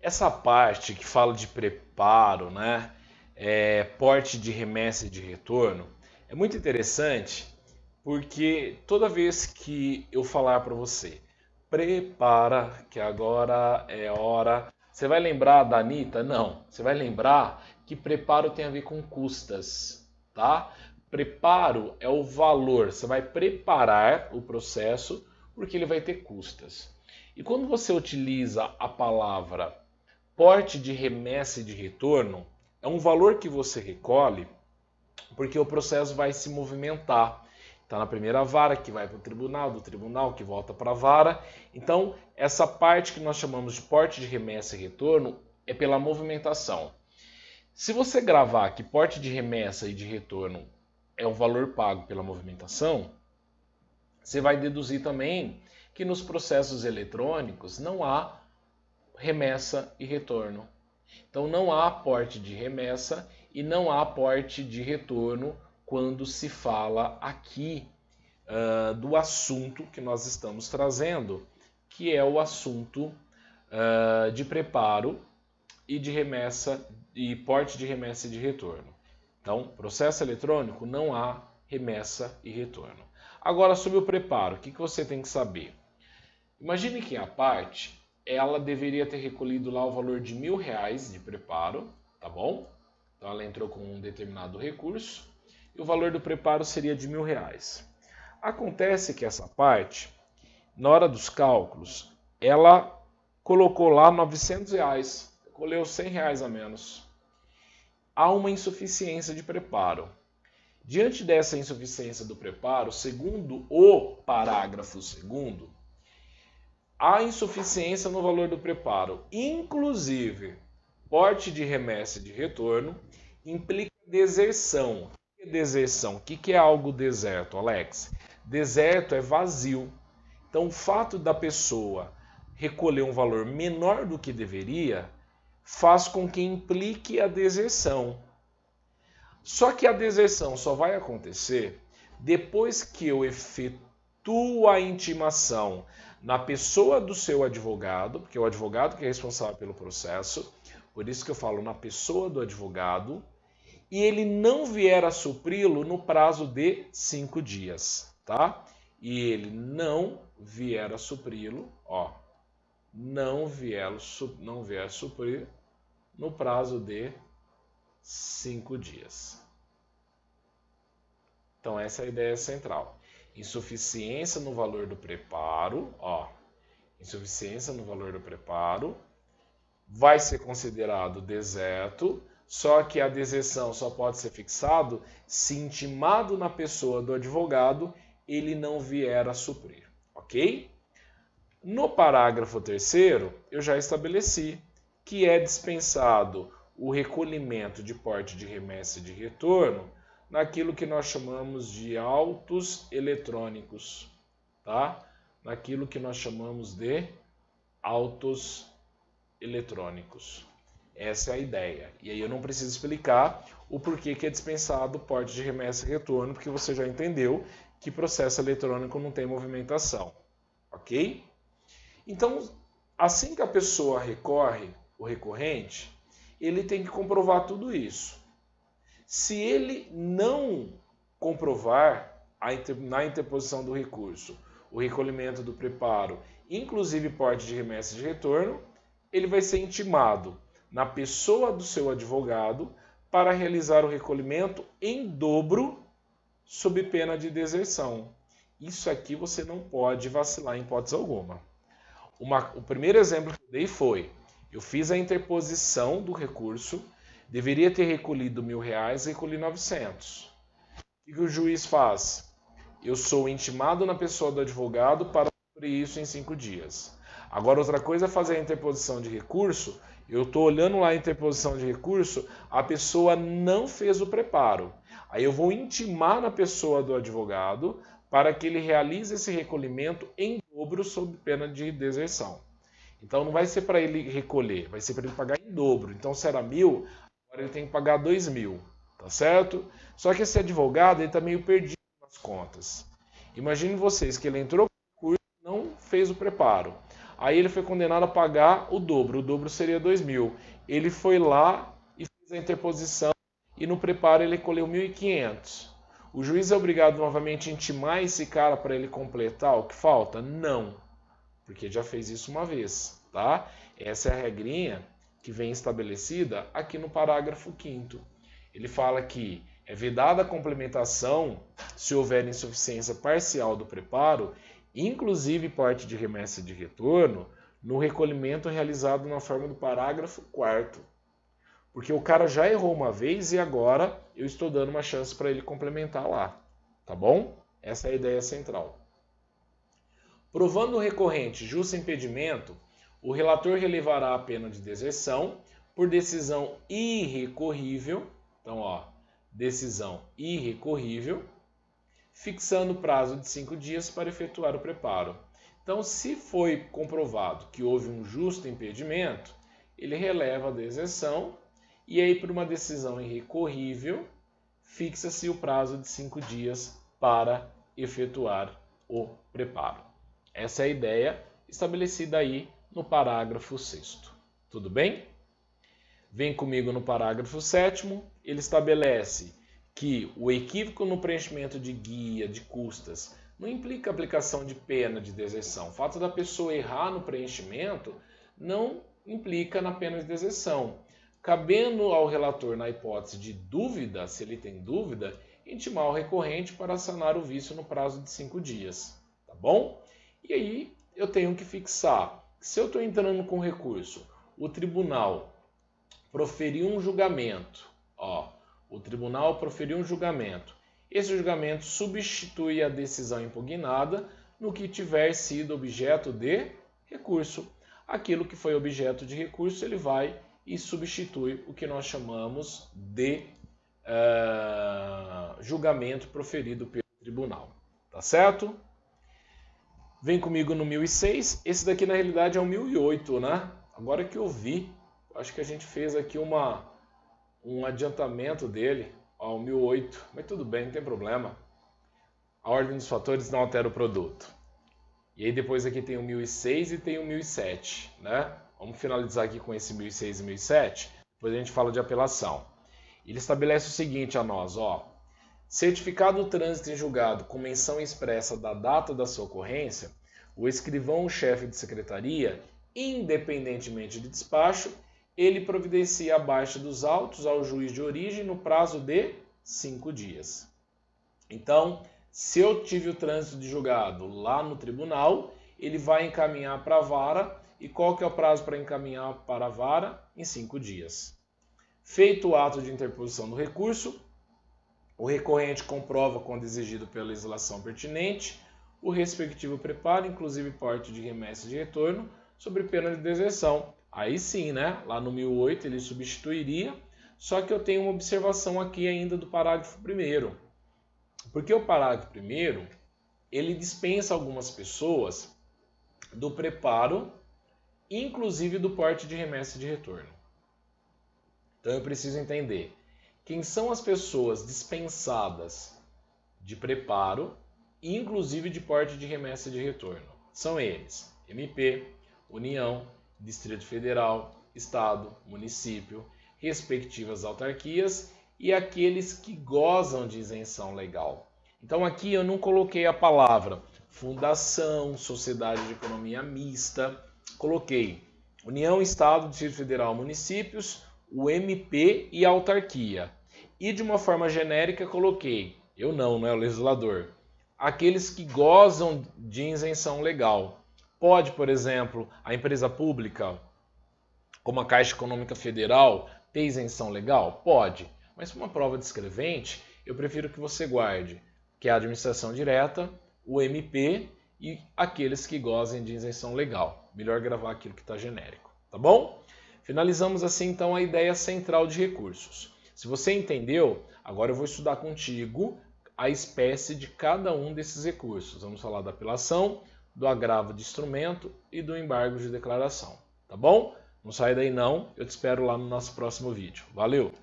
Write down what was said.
Essa parte que fala de preparo, né? Porte de remessa e de retorno, é muito interessante porque toda vez que eu falar para você, prepara, que agora é hora, você vai lembrar da Anitta? Não. Você vai lembrar que preparo tem a ver com custas, tá? Preparo é o valor, você vai preparar o processo porque ele vai ter custas. E quando você utiliza a palavra porte de remessa e de retorno, é um valor que você recolhe porque o processo vai se movimentar. Está na primeira vara, que vai para o tribunal, do tribunal que volta para a vara. Então, essa parte que nós chamamos de porte de remessa e retorno é pela movimentação. Se você gravar que porte de remessa e de retorno é o valor pago pela movimentação, você vai deduzir também que nos processos eletrônicos não há remessa e retorno. Então não há aporte de remessa e não há aporte de retorno quando se fala aqui do assunto que nós estamos trazendo, que é o assunto de preparo e de remessa e porte de remessa e de retorno. Então, processo eletrônico não há remessa e retorno. Agora, sobre o preparo, o que você tem que saber? Imagine que a parte ela deveria ter recolhido lá o valor de R$ 1.000 de preparo, tá bom? Então ela entrou com um determinado recurso e o valor do preparo seria de R$ 1.000. Acontece que essa parte, na hora dos cálculos, ela colocou lá R$ 900, recolheu R$ 100 a menos. Há uma insuficiência de preparo. Diante dessa insuficiência do preparo, segundo o parágrafo 2º, há insuficiência no valor do preparo. Inclusive, porte de remessa e de retorno implica deserção. O que é deserção? O que é algo deserto, Alex? Deserto é vazio. Então, o fato da pessoa recolher um valor menor do que deveria faz com que implique a deserção. Só que a deserção só vai acontecer depois que eu efetuo a intimação na pessoa do seu advogado, porque é o advogado que é responsável pelo processo, por isso que eu falo na pessoa do advogado, e ele não vier a supri-lo no prazo de 5 dias, tá? E ele não vier a supri-lo, não vier suprir no prazo de 5 dias. Então essa é a ideia central. Insuficiência no valor do preparo, insuficiência no valor do preparo, vai ser considerado deserto, só que a deserção só pode ser fixado se intimado na pessoa do advogado ele não vier a suprir, ok? No parágrafo 3º, eu já estabeleci que é dispensado o recolhimento de porte de remessa e de retorno naquilo que nós chamamos de autos eletrônicos, tá? Naquilo que nós chamamos de autos eletrônicos. Essa é a ideia. E aí eu não preciso explicar o porquê que é dispensado o porte de remessa e retorno, porque você já entendeu que processo eletrônico não tem movimentação, ok? Então, assim que a pessoa recorre, o recorrente, ele tem que comprovar tudo isso. Se ele não comprovar na interposição do recurso o recolhimento do preparo, inclusive porte de remessa e de retorno, ele vai ser intimado na pessoa do seu advogado para realizar o recolhimento em dobro sob pena de deserção. Isso aqui você não pode vacilar em hipótese alguma. O primeiro exemplo que eu dei foi, eu fiz a interposição do recurso, deveria ter recolhido R$ 1.000, recolhi 900. O que o juiz faz? Eu sou intimado na pessoa do advogado para cumprir isso em 5 dias. Agora, outra coisa é fazer a interposição de recurso. Eu estou olhando lá a interposição de recurso, a pessoa não fez o preparo. Aí eu vou intimar na pessoa do advogado para que ele realize esse recolhimento em dobro sob pena de deserção. Então não vai ser para ele recolher, vai ser para ele pagar em dobro. Então se era 1.000, agora ele tem que pagar 2.000, tá certo? Só que esse advogado ele está meio perdido nas contas. Imagine vocês que ele entrou com o recurso e não fez o preparo. Aí ele foi condenado a pagar o dobro seria 2.000. Ele foi lá e fez a interposição e no preparo ele recolheu 1.500. O juiz é obrigado novamente a intimar esse cara para ele completar o que falta? Não, porque já fez isso uma vez, tá? Essa é a regrinha que vem estabelecida aqui no parágrafo 5º. Ele fala que é vedada a complementação se houver insuficiência parcial do preparo, inclusive parte de remessa de retorno, no recolhimento realizado na forma do parágrafo 4º. Porque o cara já errou uma vez e agora eu estou dando uma chance para ele complementar lá. Tá bom? Essa é a ideia central. Provando o recorrente justo impedimento, o relator relevará a pena de deserção por decisão irrecorrível. Então, ó, decisão irrecorrível, fixando o prazo de 5 dias para efetuar o preparo. Então, se foi comprovado que houve um justo impedimento, ele releva a deserção e aí, por uma decisão irrecorrível, fixa-se o prazo de 5 dias para efetuar o preparo. Essa é a ideia estabelecida aí no parágrafo 6º. Tudo bem? Vem comigo no parágrafo 7º. Ele estabelece que o equívoco no preenchimento de guia de custas não implica aplicação de pena de deserção. O fato da pessoa errar no preenchimento não implica na pena de deserção. Cabendo ao relator, na hipótese de dúvida, se ele tem dúvida, intimar o recorrente para sanar o vício no prazo de 5 dias. Tá bom? E aí eu tenho que fixar. Se eu estou entrando com recurso, o tribunal proferiu um julgamento. O tribunal proferiu um julgamento. Esse julgamento substitui a decisão impugnada no que tiver sido objeto de recurso. Aquilo que foi objeto de recurso, ele vai e substitui o que nós chamamos de julgamento proferido pelo tribunal. Tá certo? Vem comigo no 1006. Esse daqui na realidade é o 1008, né? Agora que eu vi, acho que a gente fez aqui um adiantamento dele, o 1008. Mas tudo bem, não tem problema. A ordem dos fatores não altera o produto. E aí depois aqui tem o 1006 e tem o 1007, né? Vamos finalizar aqui com esse 1006 e 1007, depois a gente fala de apelação. Ele estabelece o seguinte a nós, certificado do trânsito em julgado com menção expressa da data da sua ocorrência, o escrivão ou chefe de secretaria, independentemente de despacho, ele providencia a baixa dos autos ao juiz de origem no prazo de 5 dias. Então, se eu tive o trânsito de julgado lá no tribunal, ele vai encaminhar para a vara. E qual que é o prazo para encaminhar para a vara? Em 5 dias. Feito o ato de interposição do recurso, o recorrente comprova, quando exigido pela legislação pertinente, o respectivo preparo, inclusive porte de remessa de retorno, sobre pena de deserção. Aí sim, né? Lá no 1008 ele substituiria, só que eu tenho uma observação aqui ainda do parágrafo 1º. Porque o parágrafo 1º, ele dispensa algumas pessoas do preparo, inclusive do porte de remessa de retorno. Então eu preciso entender quem são as pessoas dispensadas de preparo, inclusive de porte de remessa de retorno. São eles: MP, União, Distrito Federal, Estado, Município, respectivas autarquias e aqueles que gozam de isenção legal. Então aqui eu não coloquei a palavra fundação, sociedade de economia mista. Coloquei União, Estado, Distrito Federal, Municípios, o MP e a autarquia. E de uma forma genérica coloquei, eu não é o legislador, aqueles que gozam de isenção legal. Pode, por exemplo, a empresa pública, como a Caixa Econômica Federal, ter isenção legal? Pode. Mas para uma prova descrevente, eu prefiro que você guarde que é a administração direta, o MP e aqueles que gozem de isenção legal. Melhor gravar aquilo que está genérico, tá bom? Finalizamos assim então a ideia central de recursos. Se você entendeu, agora eu vou estudar contigo a espécie de cada um desses recursos. Vamos falar da apelação, do agravo de instrumento e do embargo de declaração, tá bom? Não sai daí não, eu te espero lá no nosso próximo vídeo. Valeu!